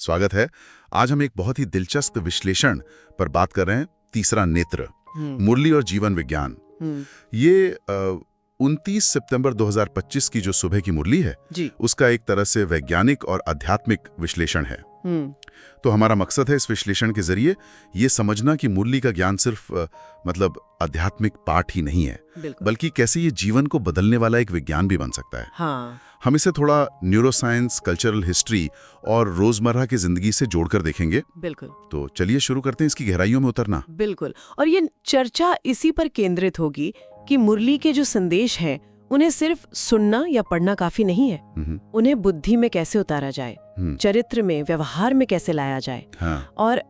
स्वागत है। आज हम एक बहुत ही दिलचस्प विश्लेषण पर बात कर रहे हैं, तीसरा नेत्र, मुरली और जीवन विज्ञान। ये 29 सितंबर 2025 की जो सुबह की मुरली है जी। उसका एक तरह से वैज्ञानिक और आध्यात्मिक विश्लेषण है। तो हमारा मकसद है इस विश्लेषण के जरिए ये समझना कि मुरली का ज्ञान सिर्फ मतलब आध्यात्मिक पाठ ही नहीं है, बल्कि कैसे ये जीवन को बदलने वाला एक विज्ञान भी बन सकता है। हाँ। हम इसे थोड़ा न्यूरोसाइंस, कल्चरल हिस्ट्री और रोजमर्रा की जिंदगी से जोड़कर देखेंगे। बिल्कुल। तो चलिए शुरू करते हैं इसकी गहराइयों में उतरना। बिल्कुल। और ये चर्चा इसी पर केंद्रित होगी कि मुरली के जो संदेश हैं उन्हें सिर्फ सुनना या पढ़ना काफी नहीं है, उन्हें बुद्धि में कैसे उतारा जाए, चरित्र में, व्यवहार में कैसे लाया जाए। हाँ। और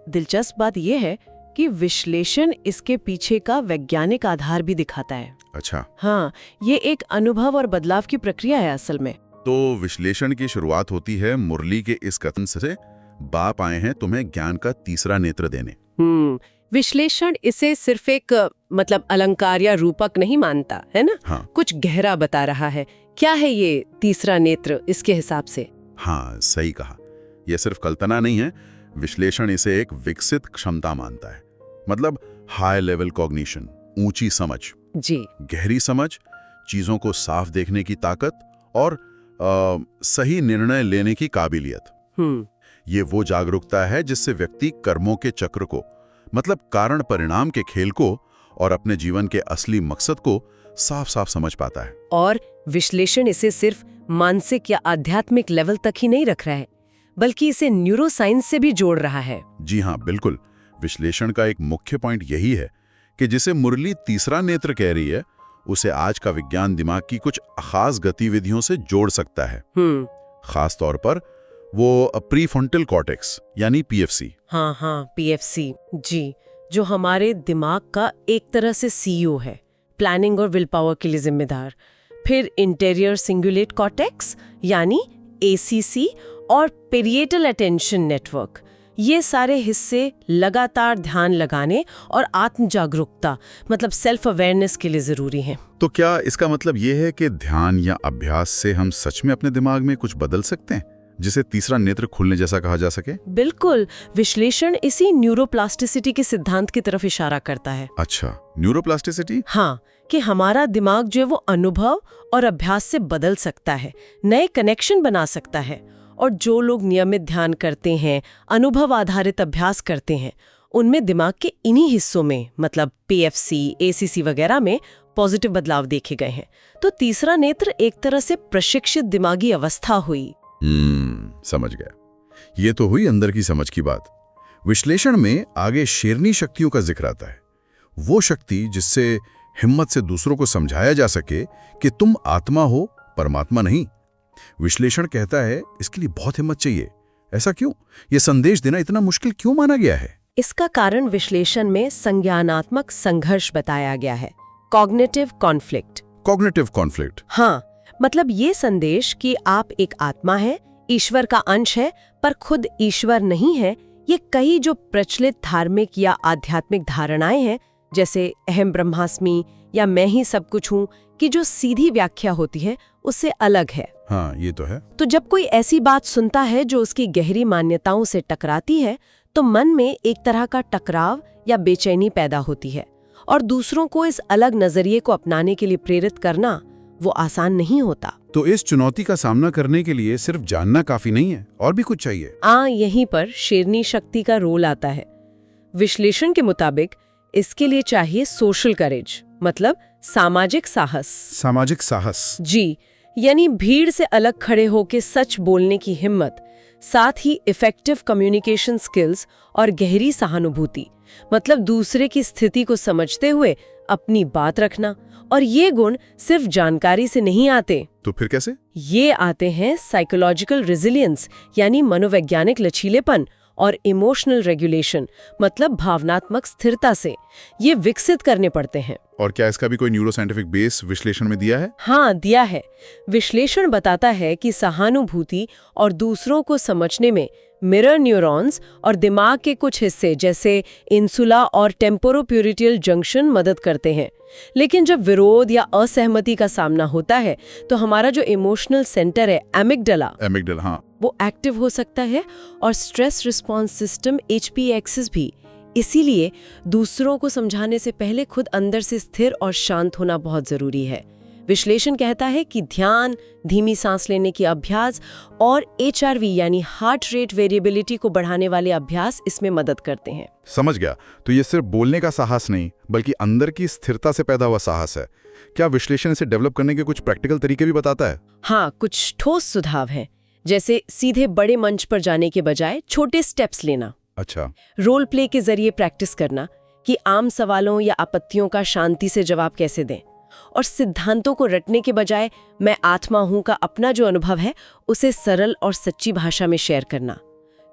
दिलचस्प बात यह है कि विश्लेषण इसके पीछे का वैज्ञानिक आधार भी दिखाता है। अच्छा। हाँ, ये एक अनुभव और बदलाव की प्रक्रिया है असल में। तो विश्लेषण की शुरुआत होती है मुरली के इस कथन से, बाप आए हैं तुम्हें ज्ञान का तीसरा नेत्र देने। विश्लेषण इसे सिर्फ एक मतलब अलंकार या रूपक नहीं मानता है ना। हाँ। कुछ गहरा बता रहा है। क्या है ये तीसरा नेत्र इसके हिसाब से? हाँ, सही कहा। यह सिर्फ कल्पना नहीं है, विश्लेषण इसे एक विकसित क्षमता मानता है। मतलब हाई लेवल कॉग्निशन, ऊंची समझ जी, गहरी समझ, चीजों को साफ देखने की ताकत और सही निर्णय लेने की काबिलियत। ये वो जागरूकता है जिससे व्यक्ति कर्मों के चक्र को, मतलब कारण परिणाम के खेल को और अपने जीवन के असली मकसद को साफ साफ समझ पाता है। और विश्लेषण इसे सिर्फ मानसिक या आध्यात्मिक लेवल तक ही नहीं रख रहा है, बल्कि इसे न्यूरोसाइंस से भी जोड़ रहा है। जी हाँ, बिल्कुल। विश्लेषण का एक मुख्य पॉइंट यही है कि जिसे मुरली तीसरा नेत्र कह रही है, उसे आज का विज्ञान दिमाग की कुछ खास गतिविधियों से जोड़ सकता है। खास तौर पर वो प्रीफ्रंटल कॉर्टेक्स यानी पीएफसी। हाँ, पीएफसी जी, जो हमारे दिमाग का एक तरह से सीईओ है, प्लानिंग और विल पावर के लिए जिम्मेदार। फिर इंटीरियर सिंगुलेट कॉर्टेक्स यानी एसीसी और पेरिएटल अटेंशन नेटवर्क। ये सारे हिस्से लगातार ध्यान लगाने और आत्म जागरूकता मतलब सेल्फ अवेयरनेस के लिए जरूरी हैं। तो क्या इसका मतलब ये है कि ध्यान या अभ्यास से हम सच में अपने दिमाग में कुछ बदल सकते हैं, जिसे तीसरा नेत्र खुलने जैसा कहा जा सके? बिल्कुल। विश्लेषण इसी न्यूरोप्लास्टिसिटी के सिद्धांत की तरफ इशारा करता है। अच्छा, न्यूरोप्लास्टिसिटी? हाँ, कि हमारा दिमाग जो है वो अनुभव और अभ्यास से बदल सकता है, नए कनेक्शन बना सकता है। और जो लोग नियमित ध्यान करते हैं, अनुभव आधारित अभ्यास करते हैं, उनमें दिमाग के इन्हीं हिस्सों में मतलब पीएफसी, एसीसी वगैरह में पॉजिटिव बदलाव देखे गए हैं। तो तीसरा नेत्र एक तरह से प्रशिक्षित दिमागी अवस्था हुई। समझ गया। ये तो हुई अंदर की समझ की बात। विश्लेषण में आगे शेरनी शक्तियों का जिक्र आता है, वो शक्ति जिससे हिम्मत से दूसरों को समझाया जा सके कि तुम आत्मा हो, परमात्मा नहीं। विश्लेषण कहता है इसके लिए बहुत हिम्मत चाहिए। ऐसा क्यों? ये संदेश देना इतना मुश्किल क्यों माना गया है? इसका कारण विश्लेषण में संज्ञानात्मक संघर्ष बताया गया है, कॉग्निटिव कॉन्फ्लिक्ट। Cognitive conflict? हाँ, मतलब ये संदेश कि आप एक आत्मा है, ईश्वर का अंश है, पर खुद ईश्वर नहीं है, ये कई जो प्रचलित धार्मिक या आध्यात्मिक धारणाएं हैं, जैसे अहम ब्रह्मास्मि या मैं ही सब कुछ हूँ, की जो सीधी व्याख्या होती है उससे अलग है। हाँ, ये तो है। तो जब कोई ऐसी बात सुनता है जो उसकी गहरी मान्यताओं से टकराती है, तो मन में एक तरह का टकराव या बेचैनी पैदा होती है। और दूसरों को इस अलग नजरिए को अपनाने के लिए प्रेरित करना वो आसान नहीं होता। तो इस चुनौती का सामना करने के लिए सिर्फ जानना काफी नहीं है, और भी कुछ चाहिए। यहीं पर शेरनी शक्ति का रोल आता है। विश्लेषण के मुताबिक इसके लिए चाहिए सोशल करेज, मतलब सामाजिक साहस। सामाजिक साहस जी, यानी भीड़ से अलग खड़े होकर सच बोलने की हिम्मत, साथ ही इफेक्टिव कम्युनिकेशन स्किल्स और गहरी सहानुभूति, मतलब दूसरे की स्थिति को समझते हुए अपनी बात रखना। और ये गुण सिर्फ जानकारी से नहीं आते। तो फिर कैसे? ये आते हैं साइकोलॉजिकल रेजिलियंस यानी मनोवैज्ञानिक लचीलेपन और इमोशनल रेगुलेशन मतलब भावनात्मक स्थिरता से। ये विकसित करने पड़ते हैं। और क्या इसका भी कोई न्यूरोसाइंटिफिक बेस विश्लेषण में दिया है? हाँ, दिया है। विश्लेषण बताता है कि सहानुभूति और दूसरों को समझने में मिरर न्यूरॉन्स और दिमाग के कुछ हिस्से जैसे इंसुला और टेम्पोरोप्यूरिटियल जंक्शन मदद करते हैं। लेकिन जब विरोध या असहमति का सामना होता है तो हमारा जो इमोशनल सेंटर है एमिगडाला, हाँ, वो एक्टिव हो सकता है, और स्ट्रेस रिस्पॉन्स सिस्टम HPA भी। इसीलिए दूसरों को समझाने से पहले खुद अंदर से स्थिर और शांत होना बहुत जरूरी है। विश्लेषण कहता है कि ध्यान, धीमी सांस लेने की अभ्यास और HRV यानी हार्ट रेट वेरिएबिलिटी को बढ़ाने वाले अभ्यास इसमें मदद करते हैं। समझ गया। तो ये सिर्फ बोलने का साहस नहीं, बल्कि अंदर की स्थिरता से पैदा हुआ साहस है। क्या विश्लेषण इसे डेवलप करने के कुछ प्रैक्टिकल तरीके भी बताता है? हाँ, कुछ ठोस सुझाव हैं, जैसे सीधे बड़े मंच पर जाने के बजाय छोटे स्टेप्स लेना। अच्छा। रोल प्ले के जरिए प्रैक्टिस करना कि आम सवालों या आपत्तियों का शांति से जवाब कैसे दें, और सिद्धांतों को रटने के बजाय मैं आत्मा हूं का अपना जो अनुभव है उसे सरल और सच्ची भाषा में शेयर करना।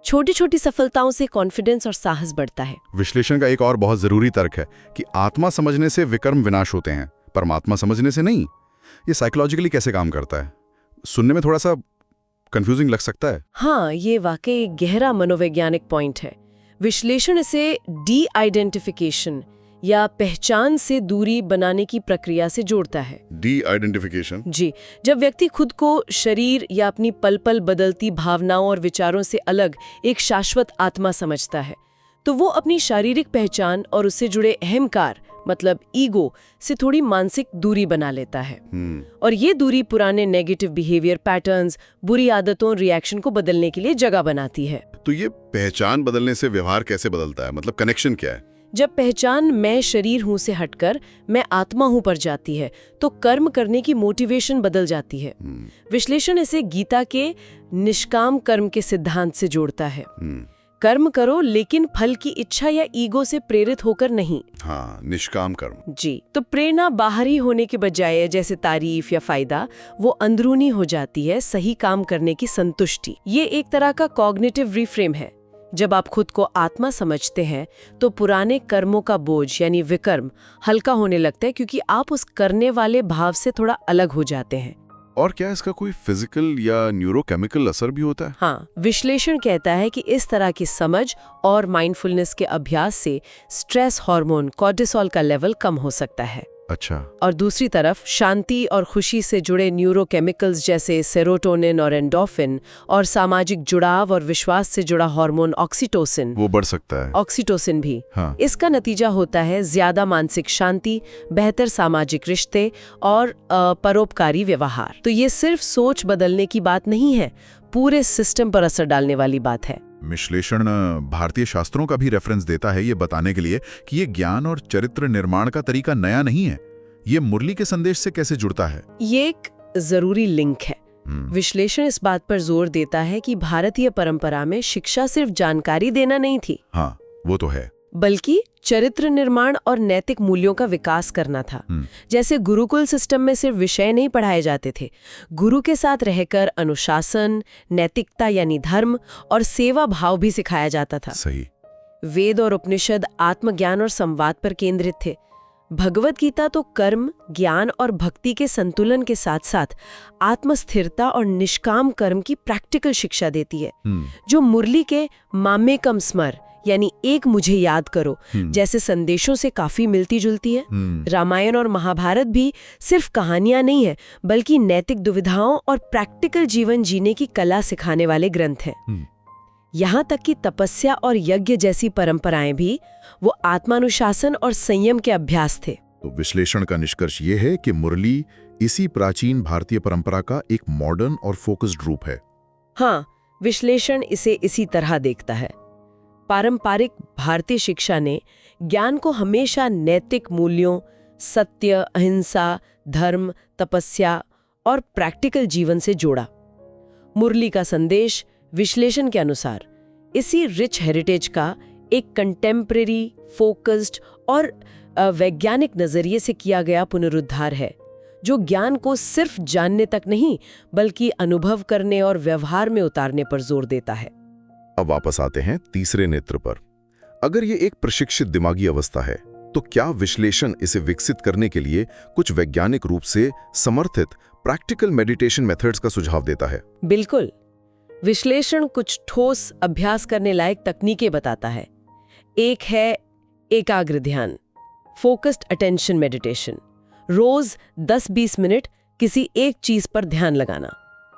छोटी छोटी सफलताओं से कॉन्फिडेंस और साहस बढ़ता है। विश्लेषण का एक और बहुत जरूरी तर्क है कि आत्मा समझने से विकर्म विनाश होते हैं, परमात्मा समझने से नहीं। ये साइकोलॉजिकली कैसे काम करता है? सुनने में थोड़ा सा कंफ्यूजिंग लग सकता है। हाँ, ये वाकई एक गहरा मनोवैज्ञानिक पॉइंट है। विश्लेषण इसे डी आइडेंटिफिकेशन या पहचान से दूरी बनाने की प्रक्रिया से जोड़ता है। D identification? जी, जब व्यक्ति खुद को शरीर या अपनी पल पल बदलती भावनाओं और विचारों से अलग एक शाश्वत आत्मा समझता है, तो वो अपनी शारीरिक पहचान और उससे जुड़े अहंकार मतलब ईगो से थोड़ी मानसिक दूरी बना लेता है। और ये दूरी पुराने नेगेटिव बिहेवियर पैटर्न्स, बुरी आदतों, रिएक्शन को बदलने के लिए जगह बनाती है। तो ये पहचान बदलने से व्यवहार कैसे बदलता है? मतलब कनेक्शन क्या है? जब पहचान मैं शरीर हूं से हटकर मैं आत्मा हूं पर जाती है, तो कर्म करने की मोटिवेशन बदल जाती है। विश्लेषण इसे गीता के निष्काम कर्म के सिद्धांत से जोड़ता है। कर्म करो लेकिन फल की इच्छा या ईगो से प्रेरित होकर नहीं। हाँ, निष्काम कर्म। जी, तो प्रेरणा बाहरी होने के बजाय, जैसे तारीफ या फायदा, वो अंदरूनी हो जाती है, सही काम करने की संतुष्टि। ये एक तरह का कॉग्निटिव रिफ्रेम है। जब आप खुद को आत्मा समझते हैं तो पुराने कर्मों का बोझ यानी विकर्म हल्का होने लगता है, क्योंकि आप उस करने वाले भाव से थोड़ा अलग हो जाते हैं। और क्या इसका कोई फिजिकल या न्यूरोकेमिकल असर भी होता है? हाँ, विश्लेषण कहता है कि इस तरह की समझ और माइंडफुलनेस के अभ्यास से स्ट्रेस हार्मोन कॉर्टिसोल का लेवल कम हो सकता है। अच्छा। और दूसरी तरफ शांति और खुशी से जुड़े न्यूरोकेमिकल्स जैसे सेरोटोनिन और एंडोर्फिन, और सामाजिक जुड़ाव और विश्वास से जुड़ा हार्मोन ऑक्सीटोसिन, वो बढ़ सकता है। ऑक्सीटोसिन भी। हाँ। इसका नतीजा होता है ज्यादा मानसिक शांति, बेहतर सामाजिक रिश्ते और परोपकारी व्यवहार। तो ये सिर्फ सोच बदलने की बात नहीं है, पूरे सिस्टम पर असर डालने वाली बात है। विश्लेषण भारतीय शास्त्रों का भी रेफरेंस देता है ये बताने के लिए कि ये ज्ञान और चरित्र निर्माण का तरीका नया नहीं है। ये मुरली के संदेश से कैसे जुड़ता है? ये एक जरूरी लिंक है। विश्लेषण इस बात पर जोर देता है कि भारतीय परंपरा में शिक्षा सिर्फ जानकारी देना नहीं थी। हाँ, वो तो है। बल्कि चरित्र निर्माण और नैतिक मूल्यों का विकास करना था। जैसे गुरुकुल सिस्टम में सिर्फ विषय नहीं पढ़ाए जाते थे, गुरु के साथ रहकर अनुशासन, नैतिकता यानी धर्म और सेवा भाव भी सिखाया जाता था। सही। वेद और उपनिषद आत्मज्ञान और संवाद पर केंद्रित थे। भगवत गीता तो कर्म, ज्ञान और भक्ति के संतुलन के साथ साथ आत्मस्थिरता और निष्काम कर्म की प्रैक्टिकल शिक्षा देती है, जो मुरली के मामेकम स्मर यानी एक मुझे याद करो जैसे संदेशों से काफी मिलती जुलती है। रामायण और महाभारत भी सिर्फ कहानियां नहीं है, बल्कि नैतिक दुविधाओं और प्रैक्टिकल जीवन जीने की कला सिखाने वाले ग्रंथ हैं। यहाँ तक कि तपस्या और यज्ञ जैसी परंपराएं भी वो आत्मानुशासन और संयम के अभ्यास थे। तो विश्लेषण का निष्कर्ष ये है कि मुरली इसी प्राचीन भारतीय परंपरा का एक मॉडर्न और फोकस्ड रूप है। हाँ, विश्लेषण इसे इसी तरह देखता है। पारंपरिक भारतीय शिक्षा ने ज्ञान को हमेशा नैतिक मूल्यों, सत्य, अहिंसा, धर्म, तपस्या और प्रैक्टिकल जीवन से जोड़ा। मुरली का संदेश विश्लेषण के अनुसार इसी रिच हेरिटेज का एक कंटेम्परेरी, फोकस्ड और वैज्ञानिक नजरिए से किया गया पुनरुद्धार है, जो ज्ञान को सिर्फ जानने तक नहीं बल्कि अनुभव करने और व्यवहार में उतारने पर जोर देता है। अब वापस आते हैं तीसरे नेत्र पर। अगर ये एक प्रशिक्षित दिमागी अवस्था है, तो क्या विश्लेषण इसे विकसित करने के लिए कुछ वैज्ञानिक रूप से समर्थित प्रैक्टिकल मेडिटेशन मेथड्स का सुझाव देता है? बिल्कुल। विश्लेषण कुछ ठोस अभ्यास करने लायक तकनीकें बताता है। एक है एकाग्र ध्यान, फोकस्ड अटेंशन मेडिटेशन। रोज 10-20 मिनट किसी एक चीज पर ध्यान लगाना।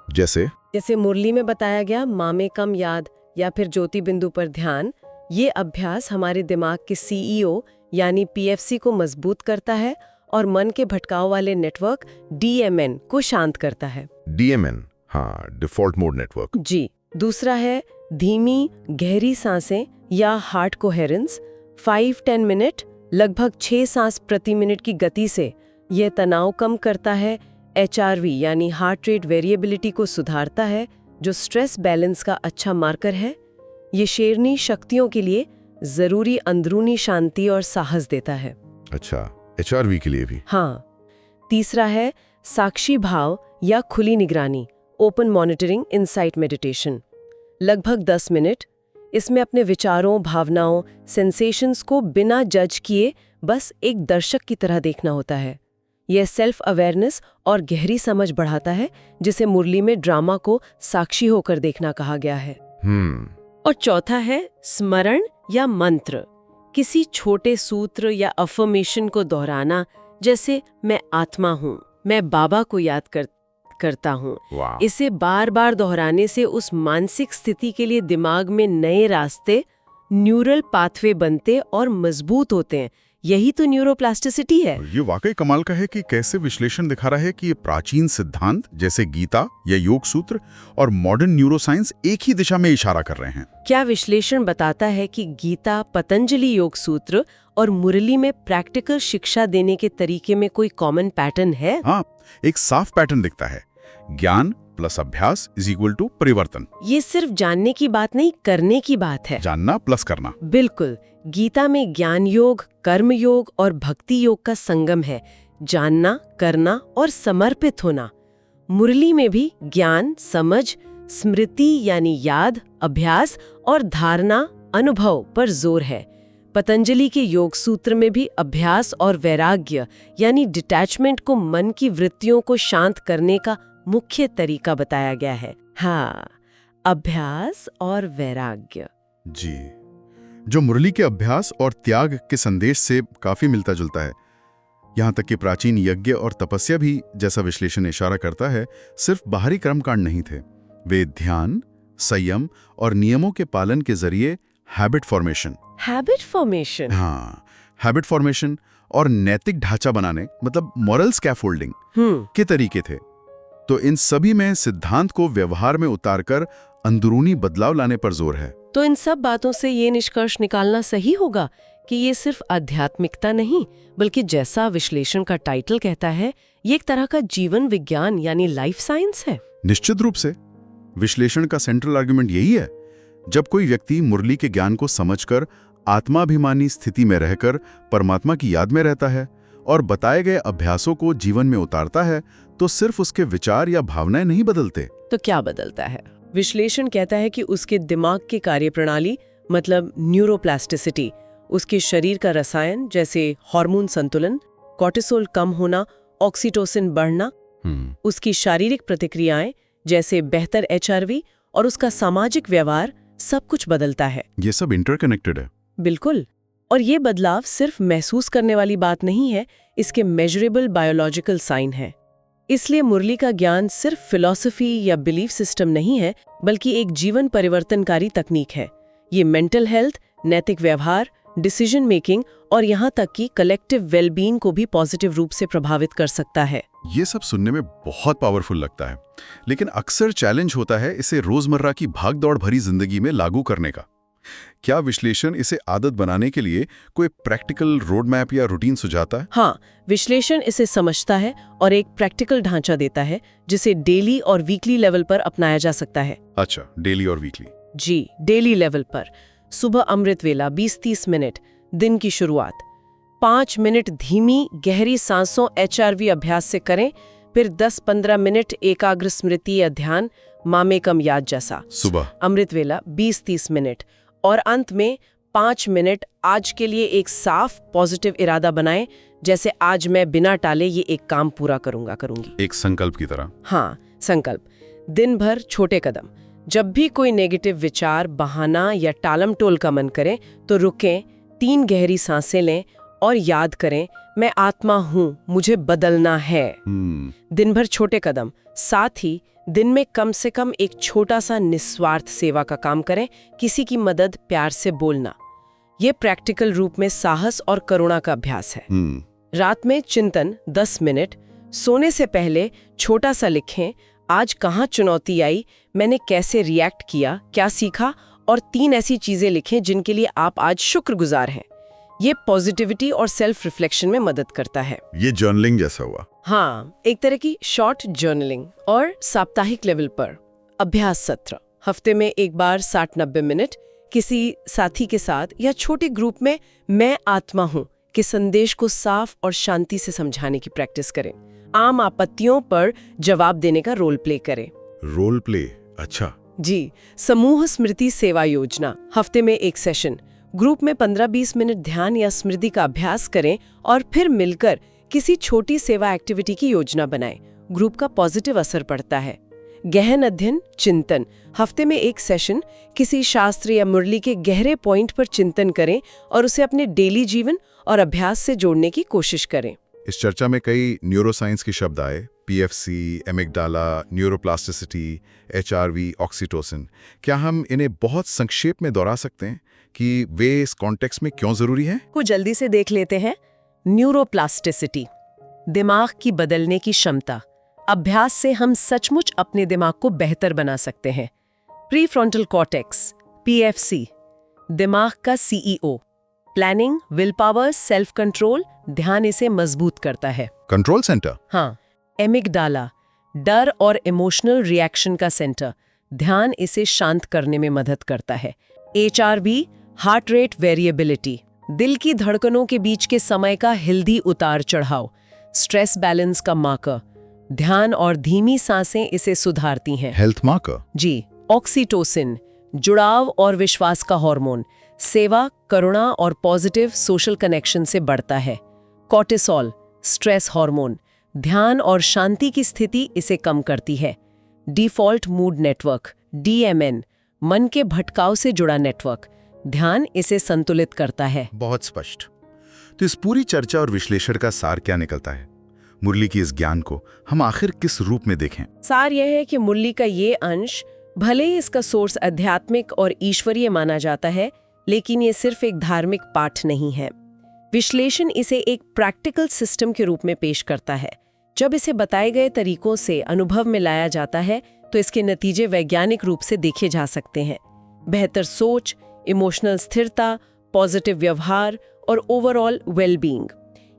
जैसे जैसे मुरली में बताया गया मामे कम याद या फिर ज्योति बिंदु पर ध्यान, ये अभ्यास हमारे दिमाग के सीईओ यानी पीएफसी को मजबूत करता है और मन के भटकाव वाले नेटवर्क डीएमएन को शांत करता है। डीएमएन, हाँ, डिफॉल्ट मोड नेटवर्क। जी। दूसरा है धीमी गहरी सांसें या हार्ट कोहेरेंस। 5-10 मिनट लगभग 6 सांस प्रति मिनट की गति से यह तनाव कम करता है, एचआरवी यानी हार्ट रेट वेरिएबिलिटी को सुधारता है, जो स्ट्रेस बैलेंस का अच्छा मार्कर है। ये शेरनी शक्तियों के लिए जरूरी अंदरूनी शांति और साहस देता है। अच्छा, एचआरवी के लिए भी? हाँ। तीसरा है साक्षी भाव या खुली निगरानी, ओपन मॉनिटरिंग इनसाइट मेडिटेशन। लगभग 10 मिनट। इसमें अपने विचारों, भावनाओं, सेंसेशंस को बिना जज किए बस एक दर्शक की तरह देखना होता है। यह सेल्फ अवेयरनेस और गहरी समझ बढ़ाता है, जिसे मुरली में ड्रामा को साक्षी होकर देखना कहा गया है। और चौथा है स्मरण या मंत्र, किसी छोटे सूत्र या अफर्मेशन को दोहराना, जैसे मैं आत्मा हूँ, मैं बाबा को याद करता हूँ। इसे बार बार दोहराने से उस मानसिक स्थिति के लिए दिमाग में नए रास्ते, न्यूरल पाथवे बनते और मजबूत होते हैं। यही तो न्यूरोप्लास्टिसिटी है। ये वाकई कमाल का है कि कैसे विश्लेषण दिखा रहा है कि ये प्राचीन सिद्धांत जैसे गीता या योग सूत्र और मॉडर्न न्यूरोसाइंस एक ही दिशा में इशारा कर रहे हैं। क्या विश्लेषण बताता है कि गीता, पतंजलि योग सूत्र और मुरली में प्रैक्टिकल शिक्षा देने के तरीके में कोई कॉमन पैटर्न है? हाँ, एक साफ पैटर्न दिखता है। ज्ञान प्लस अभ्यास इज इक्वल टू परिवर्तन। ये सिर्फ जानने की बात नहीं, करने की बात है। जानना प्लस करना। बिल्कुल। गीता में ज्ञान योग, कर्म योग और भक्ति योग का संगम है, जानना, करना और समर्पित होना। मुरली में भी ज्ञान, समझ, स्मृति यानी याद, अभ्यास और धारणा, अनुभव पर जोर है। पतंजलि के योग सूत्र में भी अभ्यास और वैराग्य यानी डिटैचमेंट को मन की वृत्तियों को शांत करने का मुख्य तरीका बताया गया है। हाँ, अभ्यास और वैराग्य। जी, जो मुरली के अभ्यास और त्याग के संदेश से काफी मिलता जुलता है। यहाँ तक कि प्राचीन यज्ञ और तपस्या भी, जैसा विश्लेषण इशारा करता है, सिर्फ बाहरी कर्मकांड नहीं थे। वे ध्यान, संयम और नियमों के पालन के जरिए हैबिट फॉर्मेशन हैबिट फॉर्मेशन और नैतिक ढांचा बनाने, मतलब मॉरल स्कैफोल्डिंग के तरीके थे। तो इन सभी में सिद्धांत को व्यवहार में उतारकर अंदरूनी बदलाव लाने पर जोर है। तो इन सब बातों से ये निष्कर्ष निकालना सही होगा कि ये सिर्फ आध्यात्मिकता नहीं, बल्कि जैसा विश्लेषण का टाइटल कहता है, ये एक तरह का जीवन विज्ञान यानी लाइफ साइंस है। निश्चित रूप से विश्लेषण का सेंट्रल आर्गुमेंट यही है। जब कोई व्यक्ति मुरली के ज्ञान को समझकर आत्माभिमानी स्थिति में रहकर परमात्मा की याद में रहता है और बताए गए अभ्यासों को जीवन में उतारता है, तो सिर्फ उसके विचार या भावनाएं नहीं बदलते। तो क्या बदलता है? विश्लेषण कहता है कि उसके दिमाग की कार्यप्रणाली, मतलब न्यूरोप्लास्टिसिटी, उसके शरीर का रसायन जैसे हार्मोन संतुलन, कोर्टिसोल कम होना, ऑक्सीटोसिन बढ़ना, उसकी शारीरिक प्रतिक्रियाएं जैसे बेहतर एचआरवी और उसका सामाजिक व्यवहार, सब कुछ बदलता है। ये सब इंटरकनेक्टेड है। बिल्कुल। और ये बदलाव सिर्फ महसूस करने वाली बात नहीं है, इसके मेजरेबल बायोलॉजिकल साइन है। इसलिए मुरली का ज्ञान सिर्फ फिलॉसफी या बिलीफ सिस्टम नहीं है, बल्कि एक जीवन परिवर्तनकारी तकनीक है। ये मेंटल हेल्थ, नैतिक व्यवहार, डिसीजन मेकिंग और यहाँ तक कि कलेक्टिव वेलबींग को भी पॉजिटिव रूप से प्रभावित कर सकता है। ये सब सुनने में बहुत पावरफुल लगता है, लेकिन अक्सर चैलेंज होता है इसे रोजमर्रा की भागदौड़ भरी जिंदगी में लागू करने का। क्या विश्लेषण इसे आदत बनाने के लिए कोई प्रैक्टिकल रोड मैप या रूटीन सुझाता है? हाँ, विश्लेषण इसे समझता है और एक प्रैक्टिकल ढांचा देता है जिसे डेली और वीकली लेवल पर अपनाया जा सकता है। अच्छा, डेली और वीकली? जी, डेली लेवल पर। सुबह अमृत वेला 20-30 मिनट, दिन की शुरुआत 5 मिनट धीमी गहरी सांसों एचआरवी अभ्यास से करें, फिर 10-15 मिनट एकाग्र स्मृति या ध्यान, मामेकम याद जैसा। सुबह अमृत वेला 20-30 मिनट और अंत में 5 मिनट आज के लिए एक साफ पॉजिटिव इरादा बनाएं, जैसे आज मैं बिना टाले ये एक काम पूरा करूंगी। एक संकल्प की तरह। हाँ, संकल्प। दिन भर छोटे कदम। जब भी कोई नेगेटिव विचार, बहाना या टालमटोल का मन करे तो रुकें, 3 गहरी सांसें लें और याद करें, मैं आत्मा हूं, मुझे बदलना है। दिन भर छोटे कदम, साथ ही दिन में कम से कम एक छोटा सा निस्वार्थ सेवा का काम करें, किसी की मदद प्यार से बोलना। ये प्रैक्टिकल रूप में साहस और करुणा का अभ्यास है। रात में चिंतन 10 मिनट, सोने से पहले छोटा सा लिखें, आज कहाँ चुनौती आई, मैंने कैसे रिएक्ट किया, क्या सीखा, और 3 ऐसी चीजें लिखें जिनके लिए आप आज शुक्रगुजार हैं। ये पॉजिटिविटी और सेल्फ रिफ्लेक्शन में मदद करता है। ये जर्नलिंग जैसा हुआ। हाँ, एक तरह की शॉर्ट जर्नलिंग। और साप्ताहिक लेवल पर अभ्यास सत्र, हफ्ते में एक बार 60-90 मिनट किसी साथी के साथ या छोटे ग्रुप में मैं आत्मा हूँ के संदेश को साफ और शांति से समझाने की प्रैक्टिस करें। आम आपत्तियों पर जवाब देने का रोल प्ले करें। रोल प्ले, अच्छा जी। समूह स्मृति सेवा योजना, हफ्ते में एक सेशन, ग्रुप में 15-20 मिनट ध्यान या स्मृति का अभ्यास करें और फिर मिलकर किसी छोटी सेवा एक्टिविटी की योजना बनाएं। ग्रुप का पॉजिटिव असर पड़ता है। गहन अध्ययन चिंतन, हफ्ते में एक सेशन, किसी शास्त्र या मुरली के गहरे पॉइंट पर चिंतन करें और उसे अपने डेली जीवन और अभ्यास से जोड़ने की कोशिश करें। इस चर्चा में कई न्यूरोसाइंस के शब्द आए, PFC, amygdala, neuroplasticity, HRV, oxytocin. क्या हम इन्हें बहुत संक्षेप में दोहरा सकते हैं कि वे इस कॉन्टेक्स्ट में क्यों जरूरी हैं? को जल्दी से देख लेते हैं। न्यूरोप्लास्टिसिटी, दिमाग की बदलने की क्षमता। अभ्यास से हम सचमुच अपने दिमाग को बेहतर बना सकते हैं। प्रीफ्रंटल कॉर्टेक्स, पीएफसी, दिमाग का CEO. Planning, will power, self control, ध्यान इसे मजबूत करता है। Control centre. हाँ। एमिगडाला, डर और इमोशनल रिएक्शन का सेंटर, ध्यान इसे शांत करने में मदद करता है। एचआरवी, हार्ट रेट वेरिएबिलिटी, दिल की धड़कनों के बीच के समय का हिल्दी उतार चढ़ाव। स्ट्रेस बैलेंस का मार्कर, ध्यान और धीमी सांसें इसे सुधारती हैं। Health marker. जी। ऑक्सीटोसिन, जुड़ाव और विश्वास का हार्मोन, सेवा, करुणा और पॉजिटिव सोशल कनेक्शन से बढ़ता है। कॉर्टिसोल, स्ट्रेस हार्मोन, ध्यान और शांति की स्थिति इसे कम करती है। डिफॉल्ट मूड नेटवर्क, डीएमएन, मन के भटकाव से जुड़ा नेटवर्क, ध्यान इसे संतुलित करता है। बहुत स्पष्ट। तो इस पूरी चर्चा और विश्लेषण का सार क्या निकलता है? मुरली की इस ज्ञान को हम आखिर किस रूप में देखें? सार यह है कि मुरली का ये अंश, भले ही इसका सोर्स आध्यात्मिक और ईश्वरीय माना जाता है, लेकिन ये सिर्फ एक धार्मिक पाठ नहीं है। विश्लेषण इसे एक प्रैक्टिकल सिस्टम के रूप में पेश करता है। जब इसे बताए गए तरीकों से अनुभव में लाया जाता है तो इसके नतीजे वैज्ञानिक रूप से देखे जा सकते हैं। बेहतर सोच, इमोशनल स्थिरता, पॉजिटिव व्यवहार और ओवरऑल वेलबींग।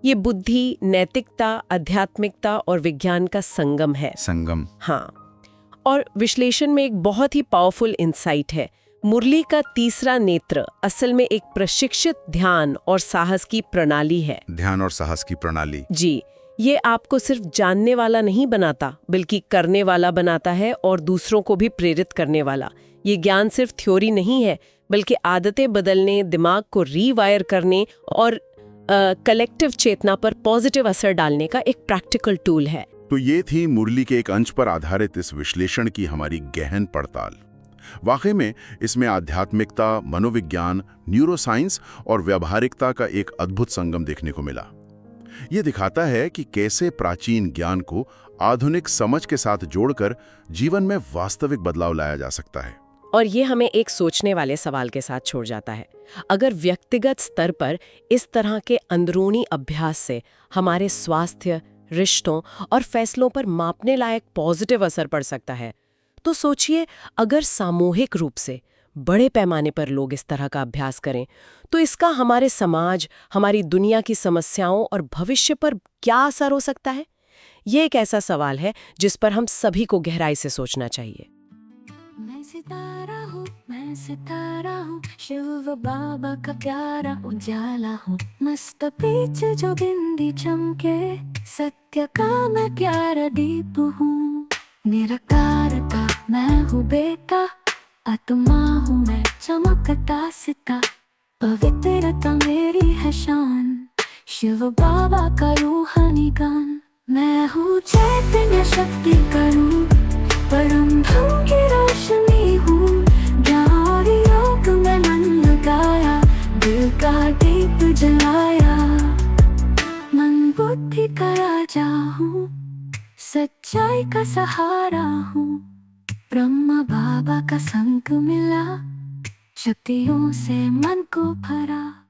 ये बुद्धि, नैतिकता, आध्यात्मिकता और विज्ञान का संगम है। संगम। हाँ। और विश्लेषण में एक बहुत ही पावरफुल इंसाइट है। मुरली का तीसरा नेत्र असल में एक प्रशिक्षित ध्यान और साहस की प्रणाली है। ध्यान और साहस की प्रणाली। जी। ये आपको सिर्फ जानने वाला नहीं बनाता, बल्कि करने वाला बनाता है और दूसरों को भी प्रेरित करने वाला। ये ज्ञान सिर्फ थ्योरी नहीं है, बल्कि आदतें बदलने, दिमाग को रीवायर करने और कलेक्टिव चेतना पर पॉजिटिव असर डालने का एक प्रैक्टिकल टूल है। तो ये थी मुरली के एक अंश पर आधारित इस विश्लेषण की हमारी गहन पड़ताल। वाकई में इसमें आध्यात्मिकता, मनोविज्ञान, न्यूरोसाइंस और व्यावहारिकता का एक अद्भुत संगम देखने को मिला। ये दिखाता है कि कैसे प्राचीन ज्ञान को आधुनिक समझ के साथ जोड़कर जीवन में वास्तविक बदलाव लाया जा सकता है। और ये हमें एक सोचने वाले सवाल के साथ छोड़ जाता है। अगर व्यक्तिगत स्तर पर इस तरह के अंदरूनी अभ्यास से हमारे स्वास्थ्य, रिश्तों और फैसलों पर मापने लायक पॉजिटिव असर पड़ सकता है, तो सोचिए अगर सामूहिक रूप से बड़े पैमाने पर लोग इस तरह का अभ्यास करें, तो इसका हमारे समाज, हमारी दुनिया की समस्याओं और भविष्य पर क्या असर हो सकता है? ये एक ऐसा सवाल है जिस पर हम सभी को गहराई से सोचना चाहिए। मैं सितारा हूँ, शिव बाबा का प्यारा उजाला हूँ। मस्त बीच जो बिंदी चमके, सत्य का मैं प्यारा दीप हूँ। निराकार का मैं हूँ बेटा, आत्मा हूँ मैं चमकता सिता। पवित्रता मेरी है शान, शिव बाबा का रूहानी गान। मैं हूँ चैतन्य शक्ति का रूप, परम धर्म की रोशनी हूँ। ज्ञान योग में मन लगाया, दिल का दीप जलाया। मन बुद्धि का राजा हूँ, सच्चाई का का सहारा हूँ। ब्रह्मा बाबा का संग मिला, शक्तियों से मन को भरा।